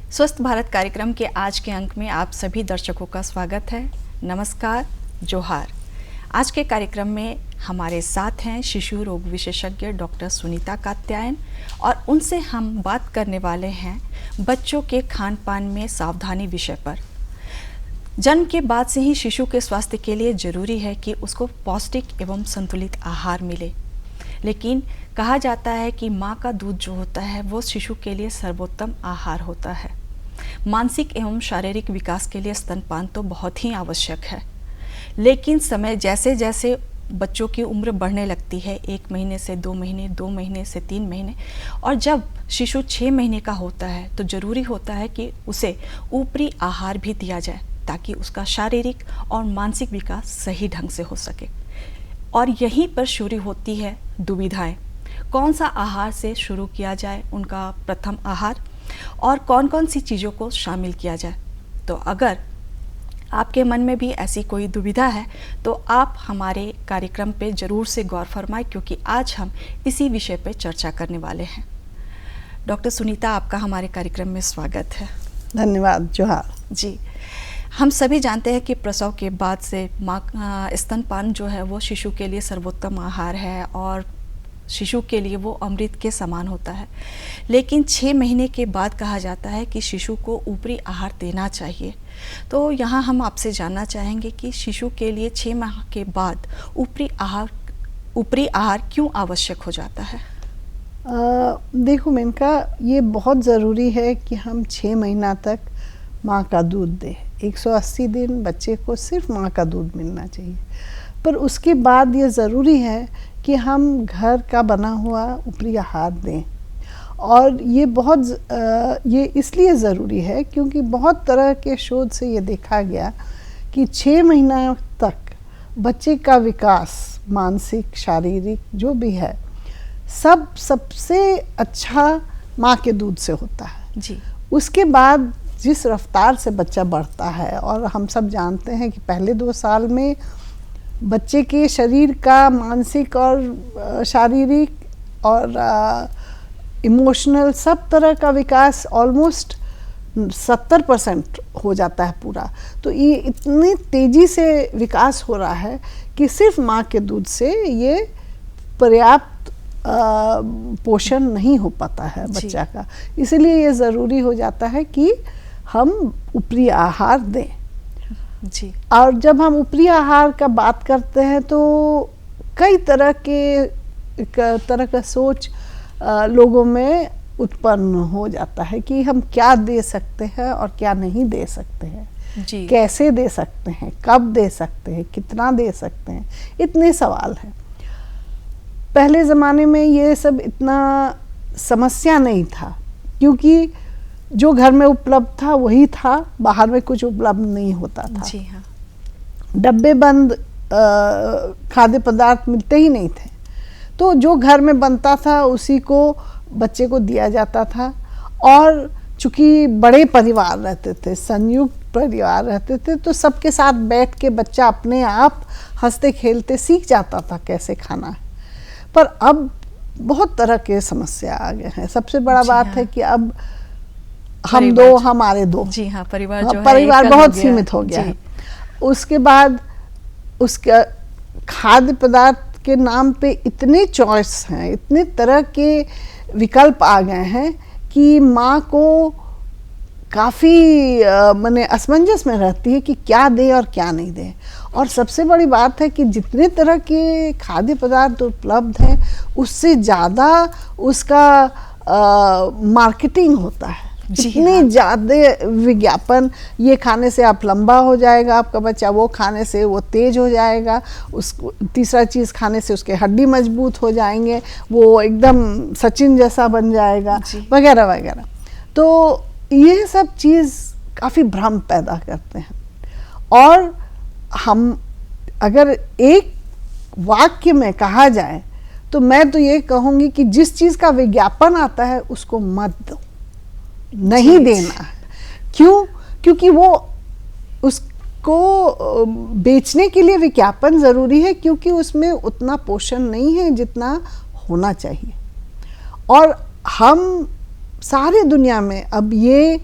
स्वस्थ भारत कार्यक्रम के आज के अंक में आप सभी दर्शकों का स्वागत है। नमस्कार, जोहार। आज के कार्यक्रम में हमारे साथ हैं शिशु रोग विशेषज्ञ डॉक्टर सुनीता कात्यायन और उनसे हम बात करने वाले हैं बच्चों के खान पान में सावधानी विषय पर। जन्म के बाद से ही शिशु के स्वास्थ्य के लिए जरूरी है कि उसको पौष्टिक एवं संतुलित आहार मिले, लेकिन कहा जाता है कि माँ का दूध जो होता है वो शिशु के लिए सर्वोत्तम आहार होता है। मानसिक एवं शारीरिक विकास के लिए स्तनपान तो बहुत ही आवश्यक है, लेकिन समय जैसे जैसे बच्चों की उम्र बढ़ने लगती है, 1 महीने से 2 महीने, 2 महीने से 3 महीने, और जब शिशु 6 महीने का होता है तो ज़रूरी होता है कि उसे ऊपरी आहार भी दिया जाए ताकि उसका शारीरिक और मानसिक विकास सही ढंग से हो सके। और यहीं पर शुरू होती है दुविधाएं, कौन सा आहार से शुरू किया जाए, उनका प्रथम आहार, और कौन कौन सी चीज़ों को शामिल किया जाए। तो अगर आपके मन में भी ऐसी कोई दुविधा है तो आप हमारे कार्यक्रम पे ज़रूर से गौर फरमाएं, क्योंकि आज हम इसी विषय पे चर्चा करने वाले हैं। डॉक्टर सुनीता, आपका हमारे कार्यक्रम में स्वागत है। धन्यवाद। जोहार जी, हम सभी जानते हैं कि प्रसव के बाद से माँ स्तनपान जो है वो शिशु के लिए सर्वोत्तम आहार है और शिशु के लिए वो अमृत के समान होता है, लेकिन 6 महीने के बाद कहा जाता है कि शिशु को ऊपरी आहार देना चाहिए। तो यहाँ हम आपसे जानना चाहेंगे कि शिशु के लिए 6 माह के बाद ऊपरी आहार क्यों आवश्यक हो जाता है? देखो मेनका, ये बहुत ज़रूरी है कि हम 6 महीना तक माँ का दूध दें। 180 दिन बच्चे को सिर्फ माँ का दूध मिलना चाहिए, पर उसके बाद ये ज़रूरी है कि हम घर का बना हुआ ऊपरी आहार दें। और ये इसलिए ज़रूरी है क्योंकि बहुत तरह के शोध से ये देखा गया कि 6 महीना तक बच्चे का विकास, मानसिक शारीरिक जो भी है, सबसे अच्छा माँ के दूध से होता है जी। उसके बाद जिस रफ्तार से बच्चा बढ़ता है, और हम सब जानते हैं कि पहले 2 साल में बच्चे के शरीर का मानसिक और शारीरिक और इमोशनल सब तरह का विकास ऑलमोस्ट 70% हो जाता है पूरा। तो ये इतनी तेज़ी से विकास हो रहा है कि सिर्फ माँ के दूध से ये पर्याप्त पोषण नहीं हो पाता है बच्चा का। इसलिए ये ज़रूरी हो जाता है कि हम ऊपरी आहार दें जी। और जब हम ऊपरी आहार का बात करते हैं तो कई तरह का सोच लोगों में उत्पन्न हो जाता है कि हम क्या दे सकते हैं और क्या नहीं दे सकते हैं जी। कैसे दे सकते हैं, कब दे सकते हैं, कितना दे सकते हैं, इतने सवाल हैं। पहले ज़माने में ये सब इतना समस्या नहीं था, क्योंकि जो घर में उपलब्ध था वही था, बाहर में कुछ उपलब्ध नहीं होता था। जी हाँ। डब्बे बंद खाद्य पदार्थ मिलते ही नहीं थे, तो जो घर में बनता था उसी को बच्चे को दिया जाता था। और चूँकि बड़े परिवार रहते थे, संयुक्त परिवार रहते थे, तो सबके साथ बैठ के बच्चा अपने आप हंसते खेलते सीख जाता था कैसे खाना है। पर अब बहुत तरह के समस्या आ गए हैं। सबसे बड़ा बात है कि अब हम दो, हमारे दो। जी हाँ, परिवार बहुत सीमित हो गया है। उसके बाद उसका खाद्य पदार्थ के नाम पे इतने चॉइस हैं, इतने तरह के विकल्प आ गए हैं कि माँ को काफ़ी माने असमंजस में रहती है कि क्या दे और क्या नहीं दे। और सबसे बड़ी बात है कि जितने तरह के खाद्य पदार्थ उपलब्ध हैं उससे ज़्यादा उसका मार्केटिंग होता है। इतने ज़्यादा विज्ञापन, ये खाने से आप लंबा हो जाएगा आपका बच्चा, वो खाने से वो तेज हो जाएगा, तीसरा चीज़ खाने से उसके हड्डी मजबूत हो जाएंगे, वो एकदम सचिन जैसा बन जाएगा, वगैरह वगैरह। तो ये सब चीज़ काफ़ी भ्रम पैदा करते हैं। और हम अगर एक वाक्य में कहा जाए तो मैं तो ये कहूँगी कि जिस चीज़ का विज्ञापन आता है उसको मत दो, नहीं देना है। क्यों? क्योंकि वो उसको बेचने के लिए विज्ञापन ज़रूरी है, क्योंकि उसमें उतना पोषण नहीं है जितना होना चाहिए। और हम सारी दुनिया में अब ये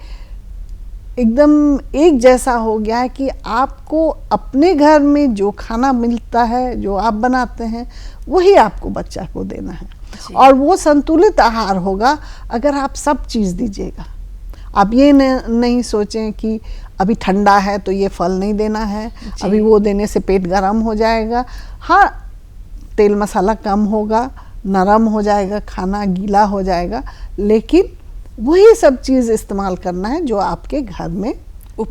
एकदम एक जैसा हो गया है कि आपको अपने घर में जो खाना मिलता है, जो आप बनाते हैं, वही आपको बच्चा को देना है। और वो संतुलित आहार होगा अगर आप सब चीज़ दीजिएगा। आप ये नहीं सोचें कि अभी ठंडा है तो ये फल नहीं देना है, अभी वो देने से पेट गर्म हो जाएगा। हाँ, तेल मसाला कम होगा, नरम हो जाएगा, खाना गीला हो जाएगा, लेकिन वही सब चीज़ इस्तेमाल करना है जो आपके घर में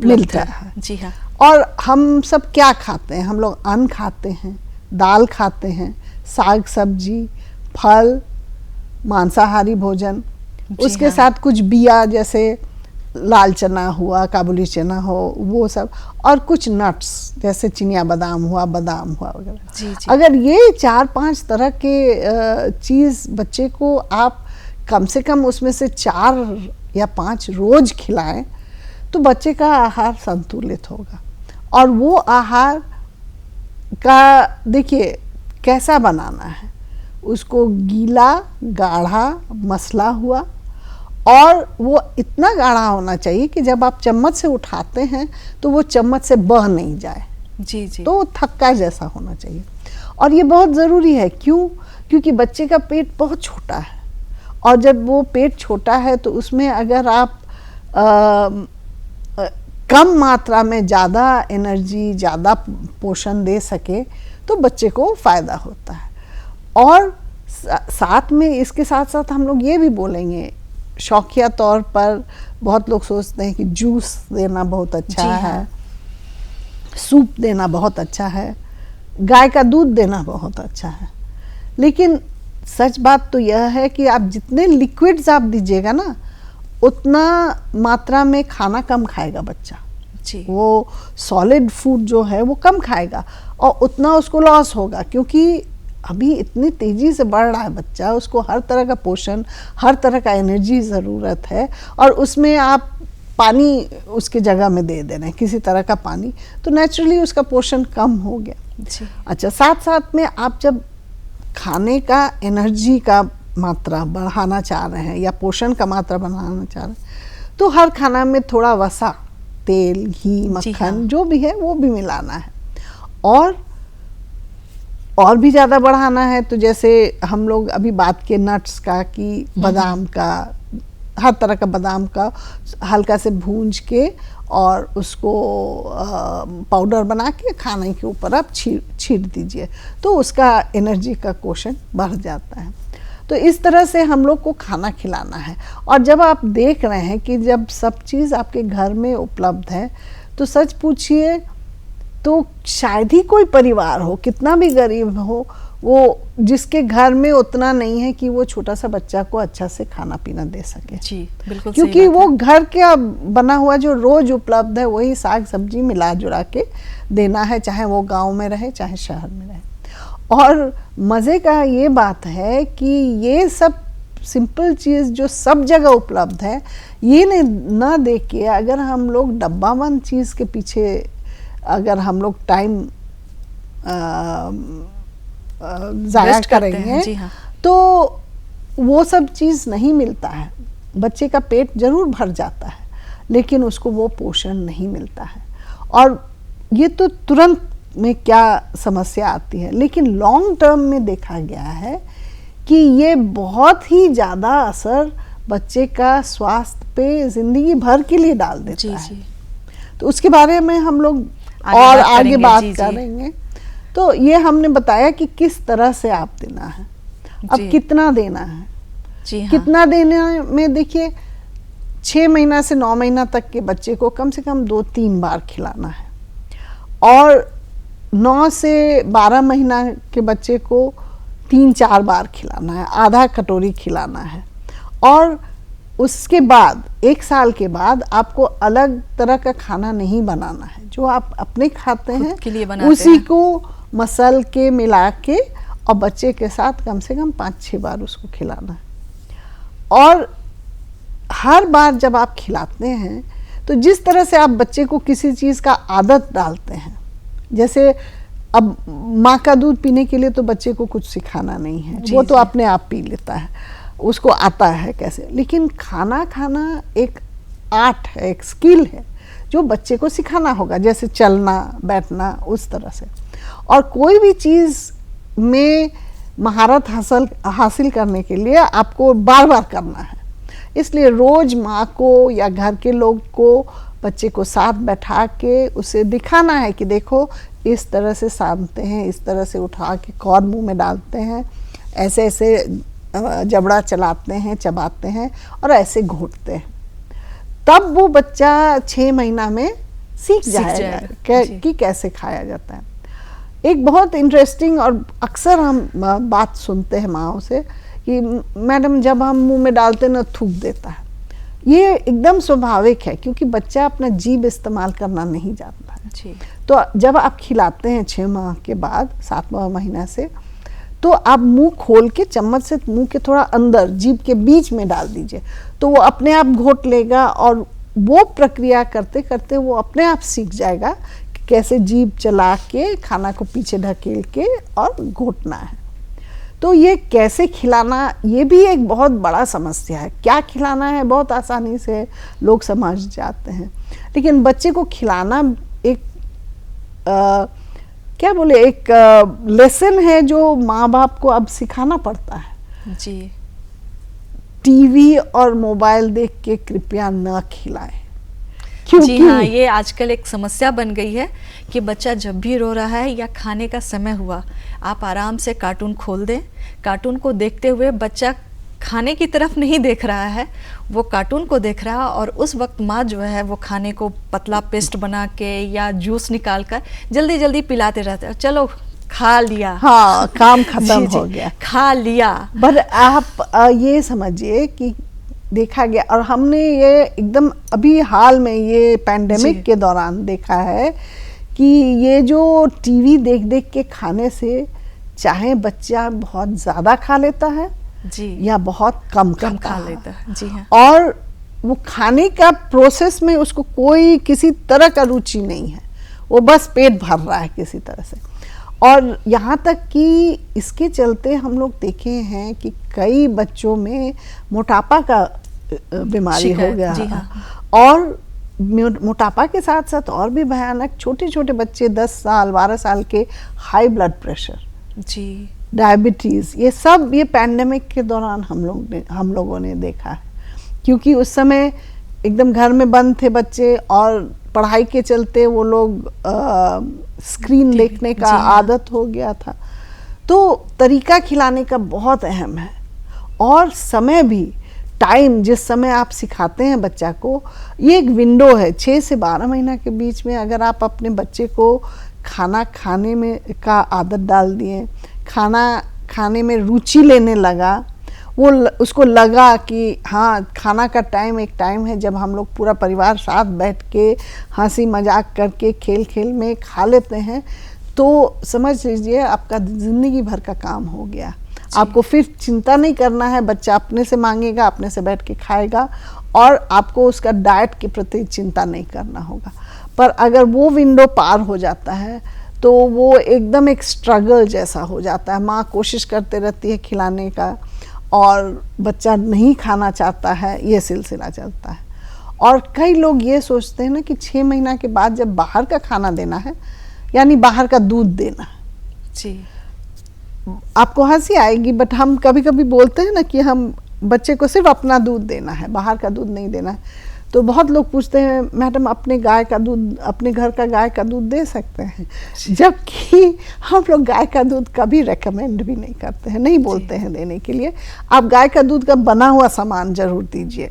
मिलता है। जी हाँ। और हम सब क्या खाते हैं? हम लोग अन्न खाते हैं, दाल खाते हैं, साग सब्जी, फल, मांसाहारी भोजन, उसके साथ कुछ बिया जैसे लाल चना हुआ, काबुली चना हो, वो सब, और कुछ नट्स जैसे चिनिया बादाम हुआ, बादाम हुआ वगैरह। अगर ये 4-5 तरह के चीज़ बच्चे को आप कम से कम उसमें से 4 या 5 रोज खिलाएं तो बच्चे का आहार संतुलित होगा। और वो आहार का देखिए कैसा बनाना है, उसको गीला, गाढ़ा, मसला हुआ, और वो इतना गाढ़ा होना चाहिए कि जब आप चम्मच से उठाते हैं तो वो चम्मच से बह नहीं जाए। जी जी। तो थक्का जैसा होना चाहिए। और ये बहुत ज़रूरी है। क्यों? क्योंकि बच्चे का पेट बहुत छोटा है, और जब वो पेट छोटा है तो उसमें अगर आप कम मात्रा में ज़्यादा एनर्जी, ज़्यादा पोषण दे सके तो बच्चे को फ़ायदा होता है। और साथ में इसके साथ साथ हम लोग ये भी बोलेंगे, शौकिया तौर पर बहुत लोग सोचते हैं कि जूस देना बहुत अच्छा है, सूप देना बहुत अच्छा है, गाय का दूध देना बहुत अच्छा है, लेकिन सच बात तो यह है कि आप जितने लिक्विड्स आप दीजिएगा ना, उतना मात्रा में खाना कम खाएगा बच्चा। जी। वो सॉलिड फूड जो है वो कम खाएगा और उतना उसको लॉस होगा, क्योंकि अभी इतनी तेज़ी से बढ़ रहा है बच्चा, उसको हर तरह का पोषण, हर तरह का एनर्जी ज़रूरत है, और उसमें आप पानी उसके जगह में दे रहे हैं, किसी तरह का पानी, तो नेचुरली उसका पोषण कम हो गया। जी। अच्छा, साथ साथ में आप जब खाने का एनर्जी का मात्रा बढ़ाना चाह रहे हैं या पोषण का मात्रा बढ़ाना चाह रहे हैं, तो हर खाना में थोड़ा वसा, तेल, घी, मक्खन जो भी है वो भी मिलाना है। और भी ज़्यादा बढ़ाना है तो जैसे हम लोग अभी बात किए नट्स का, कि बादाम का, हर तरह का बादाम का हल्का से भूंज के और उसको पाउडर बना के खाने के ऊपर आप छीट दीजिए, तो उसका एनर्जी का क्वोशंट बढ़ जाता है। तो इस तरह से हम लोग को खाना खिलाना है। और जब आप देख रहे हैं कि जब सब चीज़ आपके घर में उपलब्ध है, तो सच पूछिए तो शायद ही कोई परिवार हो, कितना भी गरीब हो, वो जिसके घर में उतना नहीं है कि वो छोटा सा बच्चा को अच्छा से खाना पीना दे सके। जी बिल्कुल, क्योंकि वो घर का बना हुआ जो रोज उपलब्ध है वही साग सब्जी मिला जुला के देना है, चाहे वो गांव में रहे चाहे शहर में रहे। और मज़े का ये बात है कि ये सब सिंपल चीज़ जो सब जगह उपलब्ध है, ये ना देख के अगर हम लोग डब्बाबंद चीज़ के पीछे अगर हम लोग टाइम ज़ाया करेंगे, जी हाँ, तो वो सब चीज़ नहीं मिलता है। बच्चे का पेट जरूर भर जाता है, लेकिन उसको वो पोषण नहीं मिलता है। और ये तो तुरंत में क्या समस्या आती है, लेकिन लॉन्ग टर्म में देखा गया है कि ये बहुत ही ज़्यादा असर बच्चे का स्वास्थ्य पे ज़िंदगी भर के लिए डाल देता है। तो उसके बारे में हम लोग आगे बात करेंगे। तो ये हमने बताया कि किस तरह से आप देना है, अब कितना देना है। जी हाँ। कितना देने में देखिए 6 महीना से 9 महीना तक के बच्चे को कम से कम 2-3 बार खिलाना है, और 9 से 12 महीना के बच्चे को 3-4 बार खिलाना है, आधा कटोरी खिलाना है। और उसके बाद 1 साल के बाद आपको अलग तरह का खाना नहीं बनाना है, जो आप अपने खाते हैं उसी को मसल के मिला के और बच्चे के साथ कम से कम 5-6 बार उसको खिलाना है। और हर बार जब आप खिलाते हैं तो जिस तरह से आप बच्चे को किसी चीज़ का आदत डालते हैं, जैसे अब माँ का दूध पीने के लिए तो बच्चे को कुछ सिखाना नहीं है, वो तो अपने आप पी लेता है, उसको आता है कैसे। लेकिन खाना खाना एक आर्ट है, एक स्किल है, जो बच्चे को सिखाना होगा, जैसे चलना बैठना उस तरह से। और कोई भी चीज़ में महारत हासिल करने के लिए आपको बार बार करना है, इसलिए रोज़ माँ को या घर के लोग को बच्चे को साथ बैठा के उसे दिखाना है कि देखो इस तरह से सानते हैं, इस तरह से उठा के कौर मुंह में डालते हैं, ऐसे ऐसे जबड़ा चलाते हैं, चबाते हैं और ऐसे घोटते हैं। तब वो बच्चा 6 महीना में सीख जाएगा कि कैसे खाया जाता है। एक बहुत इंटरेस्टिंग और अक्सर हम बात सुनते हैं माँओं से कि मैडम जब हम मुंह में डालते ना थूक देता है। ये एकदम स्वाभाविक है क्योंकि बच्चा अपना जीभ इस्तेमाल करना नहीं जानता है जी। तो जब आप खिलाते हैं 6 माह के बाद 7वां महीना से, तो आप मुंह खोल के चम्मच से मुंह के थोड़ा अंदर जीभ के बीच में डाल दीजिए, तो वो अपने आप घोट लेगा और वो प्रक्रिया करते करते वो अपने आप सीख जाएगा कि कैसे जीभ चला के खाना को पीछे ढकेल के और घोटना है। तो ये कैसे खिलाना, ये भी एक बहुत बड़ा समस्या है। क्या खिलाना है बहुत आसानी से लोग समझ जाते हैं, लेकिन बच्चे को खिलाना एक क्या बोले एक लेसन है जो माँ बाप को अब सिखाना पड़ता है जी। टीवी और मोबाइल देख के कृपया न खिलाएं, क्योंकि जी हाँ, ये आजकल एक समस्या बन गई है कि बच्चा जब भी रो रहा है या खाने का समय हुआ, आप आराम से कार्टून खोल दें। कार्टून को देखते हुए बच्चा खाने की तरफ नहीं देख रहा है, वो कार्टून को देख रहा है और उस वक्त माँ जो है वो खाने को पतला पेस्ट बना के या जूस निकाल कर जल्दी जल्दी पिलाते रहते हैं। चलो खा लिया, हाँ काम खत्म हो गया, खा लिया। पर आप ये समझिए कि देखा गया, और हमने ये एकदम अभी हाल में ये पैंडेमिक के दौरान देखा है कि ये जो टीवी देख देख के खाने से चाहे बच्चा बहुत ज़्यादा खा लेता है जी या बहुत कम खा लेता है। जी हाँ। और वो खाने का प्रोसेस में उसको कोई किसी तरह का रुचि नहीं है, वो बस पेट भर रहा है किसी तरह से। और यहाँ तक कि इसके चलते हम लोग देखे हैं कि कई बच्चों में मोटापा का बीमारी हो गया। जी हाँ। और मोटापा के साथ साथ और भी भयानक छोटे छोटे बच्चे 10 साल 12 साल के हाई ब्लड प्रेशर जी, डायबिटीज़, ये सब ये पैंडेमिक के दौरान हम लोगों ने देखा है, क्योंकि उस समय एकदम घर में बंद थे बच्चे और पढ़ाई के चलते वो लोग स्क्रीन देखने का आदत हो गया था। तो तरीका खिलाने का बहुत अहम है, और समय भी, टाइम जिस समय आप सिखाते हैं बच्चा को, ये एक विंडो है 6 से 12 महीना के बीच में। अगर आप अपने बच्चे को खाना खाने में का आदत डाल दिए, खाना खाने में रुचि लेने लगा, वो उसको लगा कि हाँ खाना का टाइम एक टाइम है जब हम लोग पूरा परिवार साथ बैठ के हंसी मजाक करके खेल खेल में खा लेते हैं, तो समझ लीजिए आपका ज़िंदगी भर का काम हो गया। आपको फिर चिंता नहीं करना है, बच्चा अपने से मांगेगा, अपने से बैठ के खाएगा, और आपको उसका डाइट के प्रति चिंता नहीं करना होगा। पर अगर वो विंडो पार हो जाता है तो वो एकदम एक स्ट्रगल जैसा हो जाता है। माँ कोशिश करते रहती है खिलाने का और बच्चा नहीं खाना चाहता है, ये सिलसिला चलता है। और कई लोग ये सोचते हैं ना कि 6 महीना के बाद जब बाहर का खाना देना है, यानी बाहर का दूध देना जी, आपको हंसी आएगी, बट हम कभी कभी बोलते हैं ना कि हम बच्चे को सिर्फ अपना दूध देना है, बाहर का दूध नहीं देना है। तो बहुत लोग पूछते हैं मैडम अपने गाय का दूध, अपने घर का गाय का दूध दे सकते हैं, जबकि हम लोग गाय का दूध कभी रेकमेंड भी नहीं करते हैं, नहीं बोलते हैं देने के लिए। आप गाय का दूध का बना हुआ सामान जरूर दीजिए,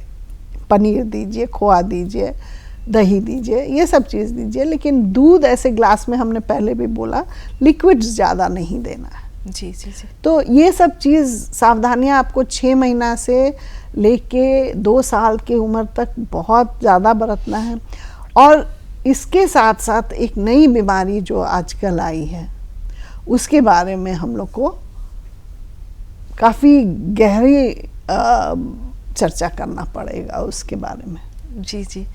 पनीर दीजिए, खोआ दीजिए, दही दीजिए, ये सब चीज़ दीजिए, लेकिन दूध ऐसे ग्लास में, हमने पहले भी बोला, लिक्विड्स ज़्यादा नहीं देना है। जी जी जी। तो ये सब चीज़ सावधानियां आपको 6 महीना से लेके 2 साल की उम्र तक बहुत ज़्यादा बरतना है। और इसके साथ साथ एक नई बीमारी जो आजकल आई है, उसके बारे में हम लोग को काफ़ी गहरी चर्चा करना पड़ेगा उसके बारे में। जी जी,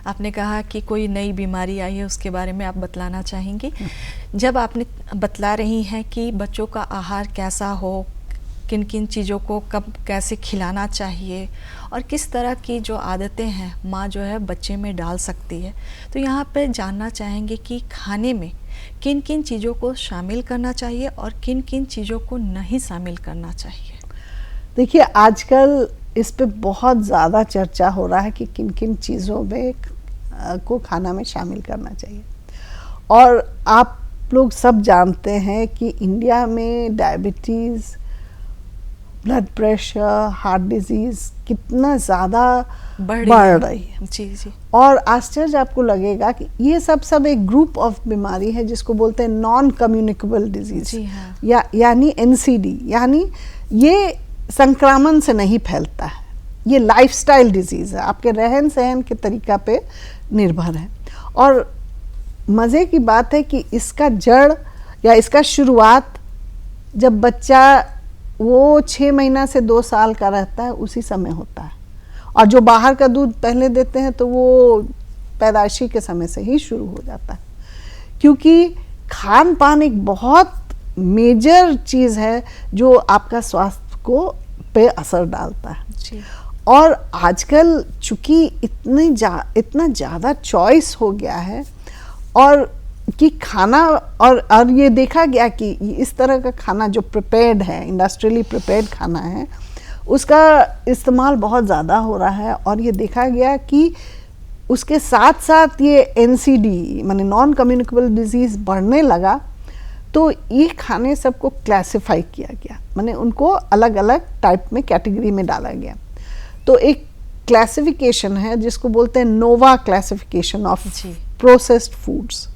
आपने कहा कि कोई नई बीमारी आई है, उसके बारे में आप बतलाना चाहेंगी। जब आपने बतला रही हैं कि बच्चों का आहार कैसा हो, किन किन चीज़ों को कब कैसे खिलाना चाहिए और किस तरह की जो आदतें हैं माँ जो है बच्चे में डाल सकती है। तो यहाँ पे जानना चाहेंगे कि खाने में किन किन चीज़ों को शामिल करना चाहिए और किन किन चीज़ों को नहीं शामिल करना चाहिए। देखिए, आजकल इस पे बहुत ज़्यादा चर्चा हो रहा है कि किन किन चीज़ों में को खाना में शामिल करना चाहिए। और आप लोग सब जानते हैं कि इंडिया में diabetes, blood pressure, heart disease कितना ज़्यादा बढ़ रही है। जी जी। और आश्चर्य आपको लगेगा कि ये सब एक ग्रुप ऑफ बीमारी है जिसको बोलते हैं नॉन कम्युनिकेबल डिजीज़। जी हाँ। यानी NCD, यानी ये संक्रमण से नहीं फैलता है, ये लाइफस्टाइल डिजीज़ है, आपके रहन सहन के तरीका पे निर्भर है। और मज़े की बात है कि इसका जड़ या इसका शुरुआत जब बच्चा वो 6 महीना से 2 साल का रहता है उसी समय होता है। और जो बाहर का दूध पहले देते हैं तो वो पैदाइशी के समय से ही शुरू हो जाता है, क्योंकि खान पान एक बहुत मेजर चीज़ है जो आपका स्वास्थ्य को पे असर डालता है। जी। और आजकल चूँकि इतना ज़्यादा चॉइस हो गया है और कि खाना और ये देखा गया कि इस तरह का खाना जो प्रिपेयर्ड है, इंडस्ट्रियली प्रिपेयर्ड खाना है, उसका इस्तेमाल बहुत ज़्यादा हो रहा है। और ये देखा गया कि उसके साथ साथ ये NCD माने नॉन कम्युनिकेबल डिजीज़ बढ़ने लगा, तो ये खाने सबको क्लासिफाई किया गया, माने उनको अलग अलग टाइप में कैटेगरी में डाला गया। तो एक क्लासिफिकेशन है जिसको बोलते हैं नोवा क्लासिफिकेशन ऑफ प्रोसेस्ड फूड्स।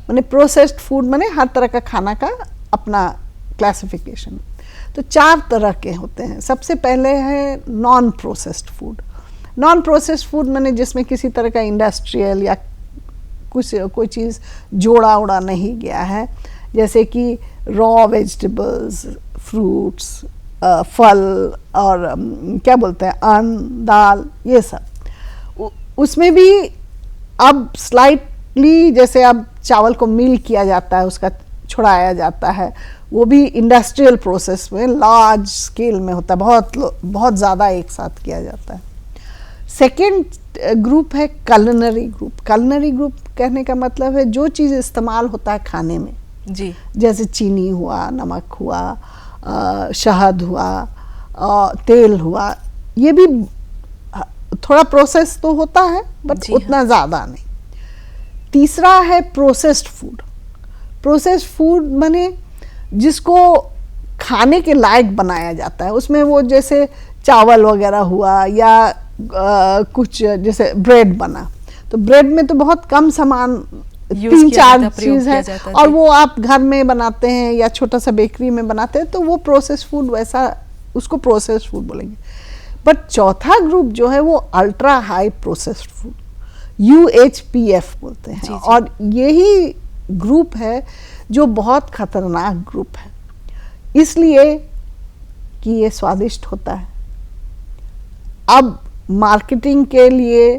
माने प्रोसेस्ड फूड माने हर तरह का खाना का अपना क्लासिफिकेशन। तो 4 तरह के होते हैं। सबसे पहले है non processed food. Non processed food माने जिसमें किसी तरह का इंडस्ट्रियल या कोई चीज़ जोड़ा उड़ा नहीं गया है, जैसे कि रॉ वेजिटेबल्स, फ्रूट्स, फल और क्या बोलते हैं अन्न, दाल, ये सब। उसमें भी अब स्लाइटली जैसे अब चावल को मिल किया जाता है, उसका छुड़ाया जाता है, वो भी इंडस्ट्रियल प्रोसेस में लार्ज स्केल में होता है, बहुत ज़्यादा एक साथ किया जाता है। सेकेंड ग्रुप है कलिनरी ग्रुप। कलिनरी ग्रुप कहने का मतलब है जो चीज़ इस्तेमाल होता है खाने में, जी, जैसे चीनी हुआ, नमक हुआ, शहद हुआ, तेल हुआ, ये भी थोड़ा प्रोसेस तो होता है बट उतना ज़्यादा नहीं। तीसरा है प्रोसेस्ड फूड। प्रोसेस्ड फूड माने जिसको खाने के लायक बनाया जाता है, उसमें वो जैसे चावल वगैरह हुआ या कुछ जैसे ब्रेड बना, तो ब्रेड में तो बहुत कम सामान 3-4 चीज़ है और वो आप घर में बनाते हैं या छोटा सा बेकरी में बनाते हैं, तो वो प्रोसेस्ड फूड वैसा, उसको प्रोसेस्ड फूड बोलेंगे। बट चौथा ग्रुप जो है वो ultra high processed food, UHPF बोलते हैं। जी। और यही ग्रुप है जो बहुत खतरनाक ग्रुप है, इसलिए कि ये स्वादिष्ट होता है। अब मार्केटिंग के लिए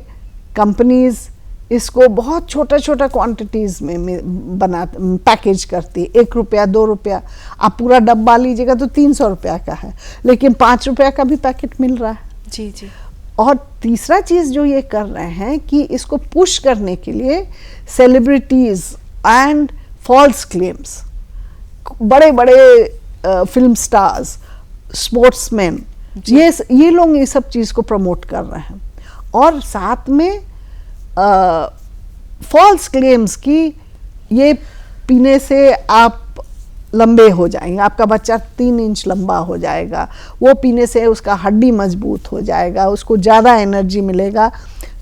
कंपनीज इसको बहुत छोटा छोटा क्वांटिटीज़ में पैकेज करती है। 1 रुपया 2 रुपया, आप पूरा डब्बा लीजिएगा तो 300 रुपया का है, लेकिन 5 रुपया का भी पैकेट मिल रहा है। जी जी। और तीसरा चीज़ जो ये कर रहे हैं कि इसको पुश करने के लिए सेलिब्रिटीज़ एंड फॉल्स क्लेम्स, बड़े बड़े फिल्म स्टार्स, स्पोर्ट्समैन, ये लोग ये सब चीज़ को प्रमोट कर रहे हैं। और साथ में फॉल्स क्लेम्स कि ये पीने से आप लंबे हो जाएंगे, आपका बच्चा 3 इंच लंबा हो जाएगा, वो पीने से उसका हड्डी मजबूत हो जाएगा, उसको ज़्यादा एनर्जी मिलेगा,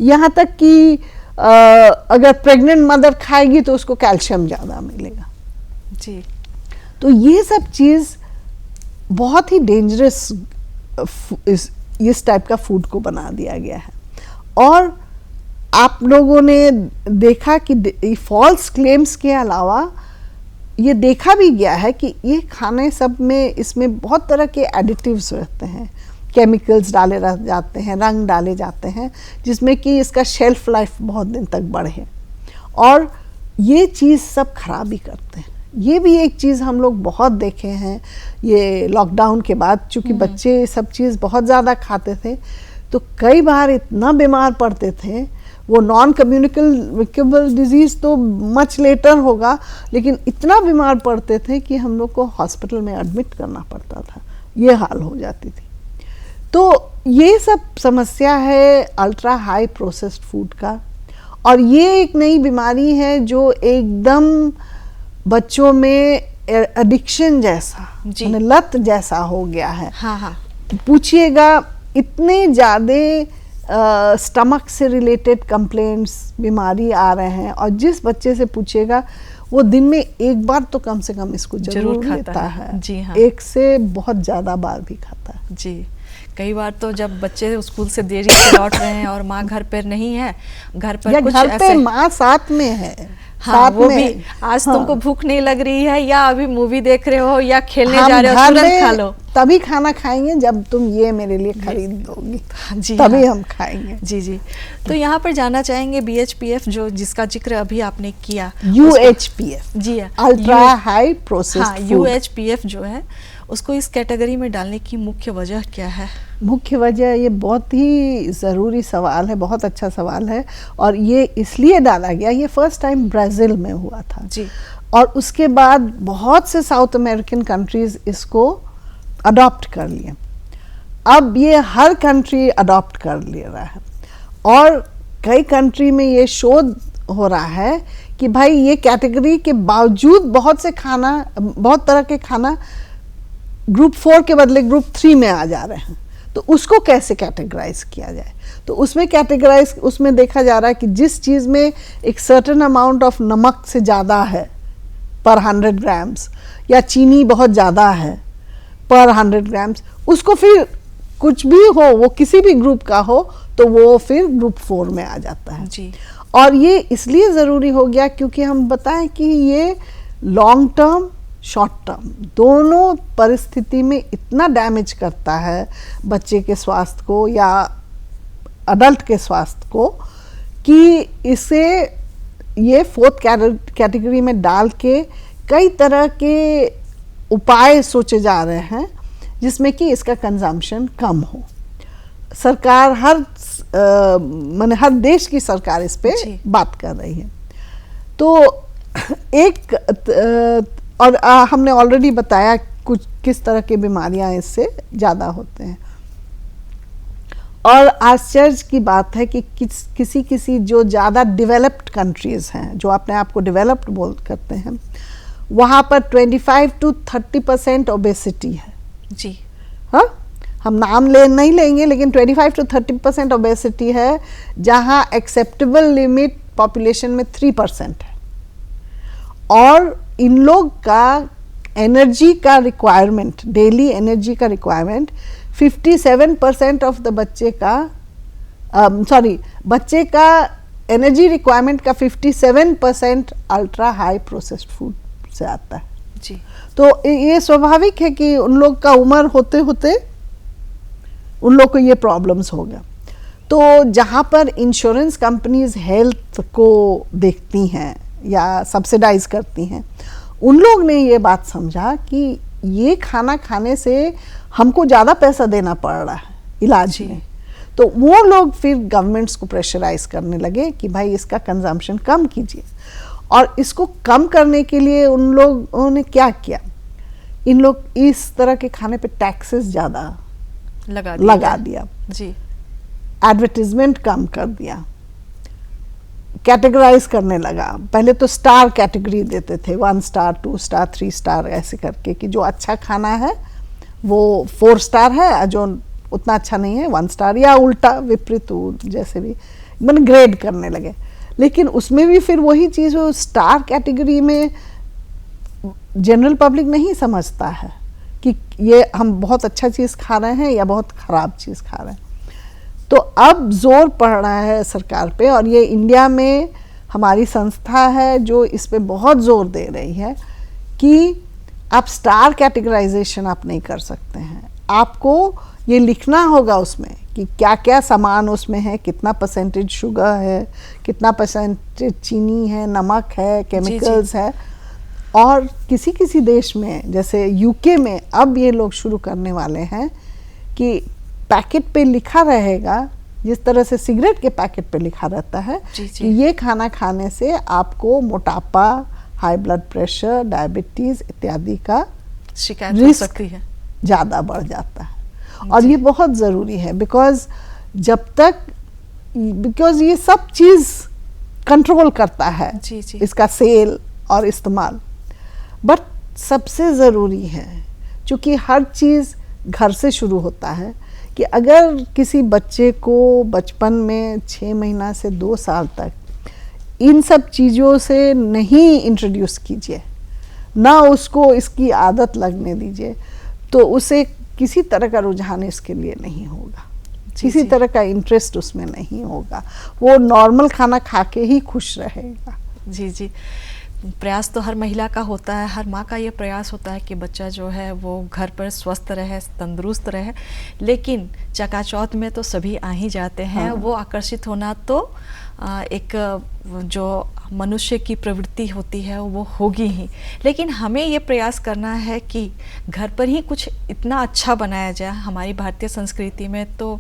यहाँ तक कि अगर प्रेग्नेंट मदर खाएगी तो उसको कैल्शियम ज़्यादा मिलेगा। जी। तो ये सब चीज़ बहुत ही डेंजरस इस टाइप का फूड को बना दिया गया है। और आप लोगों ने देखा कि फॉल्स क्लेम्स के अलावा ये देखा भी गया है कि ये खाने सब में इसमें बहुत तरह के एडिटिव्स रहते हैं, केमिकल्स डाले जाते हैं, रंग डाले जाते हैं, जिसमें कि इसका शेल्फ लाइफ बहुत दिन तक बढ़े, और ये चीज़ सब खराब ही करते हैं। ये भी एक चीज़ हम लोग बहुत देखे हैं ये लॉकडाउन के बाद, चूँकि बच्चे सब चीज़ बहुत ज़्यादा खाते थे तो कई बार इतना बीमार पड़ते थे। वो नॉन कम्युनिकेबल डिजीज़ तो मच लेटर होगा, लेकिन इतना बीमार पड़ते थे कि हम लोग को हॉस्पिटल में एडमिट करना पड़ता था, ये हाल हो जाती थी। तो ये सब समस्या है अल्ट्रा हाई प्रोसेस्ड फूड का, और ये एक नई बीमारी है जो एकदम बच्चों में एडिक्शन जैसा, लत जैसा हो गया है। हाँ हाँ। पूछिएगा, इतने ज़्यादा स्टमक से रिलेटेड कंप्लेंट्स बीमारी आ रहे हैं, और जिस बच्चे से पूछिएगा वो दिन में एक बार तो कम से कम इसको जरूर लेता है। जी हाँ। एक से बहुत ज़्यादा बार भी खाता है। जी, कई बार तो जब बच्चे स्कूल से देरी से लौट रहे हैं और माँ घर पर नहीं है, घर पर या कुछ घर पे ऐसे माँ साथ में है, हाँ, वो में, भी आज हाँ, तुमको भूख नहीं लग रही है, या अभी मूवी देख रहे हो, या खेलने हम जा रहे हो, तुरंत खा लो। तभी खाना खाएंगे जब तुम ये मेरे लिए खरीद दोगी, जी तभी हाँ, हम खाएंगे। जी जी। तो यहाँ पर जाना चाहेंगे BHPF जो जिसका जिक्र अभी आपने किया, UHPF, जी हाँ, अल्ट्रा हाई प्रोसेस्ड हाँ, UHPF जो है उसको इस कैटेगरी में डालने की मुख्य वजह क्या है? मुख्य वजह, ये बहुत ही ज़रूरी सवाल है, बहुत अच्छा सवाल है, और ये इसलिए डाला गया, ये फर्स्ट टाइम ब्राज़ील में हुआ था जी, और उसके बाद बहुत से साउथ अमेरिकन कंट्रीज़ इसको अडॉप्ट कर लिए। अब ये हर कंट्री अडॉप्ट कर ले रहा है, और कई कंट्री में ये शोध हो रहा है कि भाई ये कैटेगरी के बावजूद बहुत से खाना, बहुत तरह के खाना ग्रुप 4 के बदले ग्रुप 3 में आ जा रहे हैं, तो उसको कैसे कैटेगराइज किया जाए। तो उसमें देखा जा रहा है कि जिस चीज़ में एक सर्टेन अमाउंट ऑफ नमक से ज़्यादा है पर 100 ग्राम्स, या चीनी बहुत ज़्यादा है पर 100 ग्राम्स, उसको फिर कुछ भी हो, वो किसी भी ग्रुप का हो, तो वो फिर ग्रुप 4 में आ जाता है जी। और ये इसलिए ज़रूरी हो गया क्योंकि हम बताएं कि ये लॉन्ग टर्म, शॉर्ट टर्म दोनों परिस्थिति में इतना डैमेज करता है बच्चे के स्वास्थ्य को या अडल्ट के स्वास्थ्य को, कि इसे ये 4th कैटेगरी में डाल के कई तरह के उपाय सोचे जा रहे हैं जिसमें कि इसका कंजम्पशन कम हो। सरकार माने हर देश की सरकार इस पे बात कर रही है। तो एक और हमने ऑलरेडी बताया कुछ किस तरह की बीमारियां इससे ज़्यादा होते हैं, और आश्चर्य की बात है कि किसी जो ज़्यादा डेवलप्ड कंट्रीज़ हैं, जो अपने आप को डेवलप्ड करते हैं, वहाँ पर 25 to 30% ओबेसिटी है। जी हाँ, हम नाम नहीं लेंगे, लेकिन 25 to 30% ओबेसिटी है, जहाँ एक्सेप्टेबल लिमिट पॉपुलेशन में 3% है। और इन लोग का एनर्जी का रिक्वायरमेंट, डेली एनर्जी का रिक्वायरमेंट 57% ऑफ द बच्चे का एनर्जी रिक्वायरमेंट का 57% अल्ट्रा हाई प्रोसेस्ड फूड से आता है। जी, तो ये स्वाभाविक है कि उन लोग का उम्र होते होते उन लोग को ये प्रॉब्लम्स हो गया। तो जहाँ पर इंश्योरेंस कंपनीज हेल्थ को देखती हैं या सब्सिडाइज करती हैं, उन लोग ने ये बात समझा कि ये खाना खाने से हमको ज़्यादा पैसा देना पड़ रहा है इलाज में, तो वो लोग फिर गवर्नमेंट्स को प्रेशराइज करने लगे कि भाई इसका कंजम्पशन कम कीजिए। और इसको कम करने के लिए उन लोगों ने क्या किया, इन लोग इस तरह के खाने पे टैक्सेस ज़्यादा लगा दिया जी, एडवर्टीजमेंट कम कर दिया, कैटेगराइज करने लगा। पहले तो स्टार कैटेगरी देते थे, 1 स्टार 2 स्टार 3 स्टार ऐसे करके, कि जो अच्छा खाना है वो 4 स्टार है, जो उतना अच्छा नहीं है 1 स्टार, या उल्टा विपरीत जैसे भी मैंने ग्रेड करने लगे। लेकिन उसमें भी फिर वही चीज़, वो स्टार कैटेगरी में जनरल पब्लिक नहीं समझता है कि ये हम बहुत अच्छा चीज़ खा रहे हैं या बहुत ख़राब चीज़ खा रहे हैं। तो अब जोर पड़ रहा है सरकार पे, और ये इंडिया में हमारी संस्था है जो इस पे बहुत जोर दे रही है कि आप स्टार कैटेगराइजेशन आप नहीं कर सकते हैं, आपको ये लिखना होगा उसमें कि क्या क्या सामान उसमें है, कितना परसेंटेज शुगर है, कितना परसेंटेज चीनी है, नमक है, केमिकल्स है, और किसी किसी देश में जैसे यूके में अब ये लोग शुरू करने वाले हैं कि पैकेट पे लिखा रहेगा, जिस तरह से सिगरेट के पैकेट पे लिखा रहता है कि ये खाना खाने से आपको मोटापा, हाई ब्लड प्रेशर, डायबिटीज इत्यादि का शिकायत हो सकती है, ज़्यादा बढ़ जाता है। और ये बहुत ज़रूरी है बिकॉज ये सब चीज़ कंट्रोल करता है इसका सेल और इस्तेमाल। बट सबसे ज़रूरी है, चूँकि हर चीज़ घर से शुरू होता है, कि अगर किसी बच्चे को बचपन में 6 महीना से 2 साल तक इन सब चीज़ों से नहीं इंट्रोड्यूस कीजिए, ना उसको इसकी आदत लगने दीजिए, तो उसे किसी तरह का रुझान इसके लिए नहीं होगा, किसी तरह का इंटरेस्ट उसमें नहीं होगा, वो नॉर्मल खाना खा के ही खुश रहेगा। जी जी, प्रयास तो हर महिला का होता है, हर माँ का ये प्रयास होता है कि बच्चा जो है वो घर पर स्वस्थ रहे, तंदुरुस्त रहे, लेकिन चकाचौंध में तो सभी आ ही जाते हैं। वो आकर्षित होना तो एक जो मनुष्य की प्रवृत्ति होती है वो होगी ही, लेकिन हमें ये प्रयास करना है कि घर पर ही कुछ इतना अच्छा बनाया जाए। हमारी भारतीय संस्कृति में तो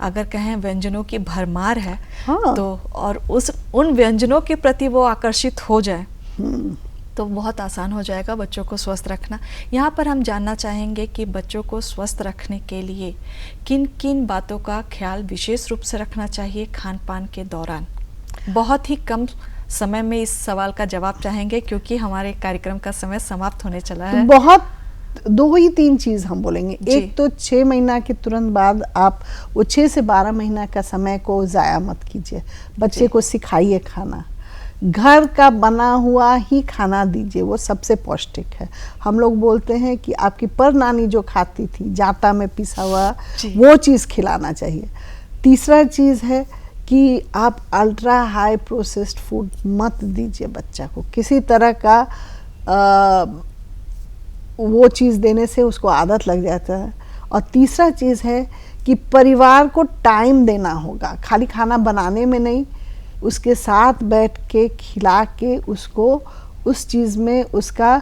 अगर कहें व्यंजनों की भरमार है, तो और उन व्यंजनों के प्रति वो आकर्षित हो जाए तो बहुत आसान हो जाएगा बच्चों को स्वस्थ रखना। यहाँ पर हम जानना चाहेंगे कि बच्चों को स्वस्थ रखने के लिए किन किन बातों का ख्याल विशेष रूप से रखना चाहिए खान पान के दौरान। बहुत ही कम समय में इस सवाल का जवाब चाहेंगे क्योंकि हमारे कार्यक्रम का समय समाप्त होने चला है। बहुत 2 ही 3 चीज़ हम बोलेंगे। एक तो 6 महीना के तुरंत बाद आप वो 6 से 12 महीना का समय को ज़ाया मत कीजिए, बच्चे को सिखाइए खाना, घर का बना हुआ ही खाना दीजिए, वो सबसे पौष्टिक है। हम लोग बोलते हैं कि आपकी परनानी जो खाती थी जाता में पिसा हुआ, वो चीज़ खिलाना चाहिए। तीसरा चीज़ है कि आप अल्ट्रा हाई प्रोसेस्ड फूड मत दीजिए बच्चा को, किसी तरह का वो चीज़ देने से उसको आदत लग जाता है। और तीसरा चीज़ है कि परिवार को टाइम देना होगा, खाली खाना बनाने में नहीं, उसके साथ बैठ के खिला के उसको उस चीज़ में उसका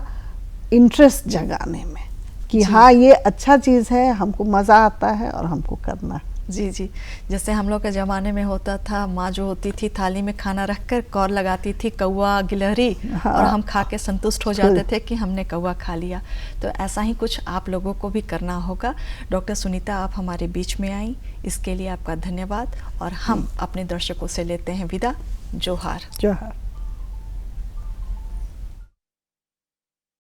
इंटरेस्ट जगाने में कि हाँ ये अच्छा चीज़ है, हमको मज़ा आता है और हमको करना है। जी जी, जैसे हम लोग के ज़माने में होता था, माँ जो होती थी थाली में खाना रखकर कौर लगाती थी कौवा गिलहरी, और हम खा के संतुष्ट हो जाते थे कि हमने कौवा खा लिया। तो ऐसा ही कुछ आप लोगों को भी करना होगा। डॉक्टर सुनीता, आप हमारे बीच में आई, इसके लिए आपका धन्यवाद। और हम अपने दर्शकों से लेते हैं विदा। जोहार। जोहार।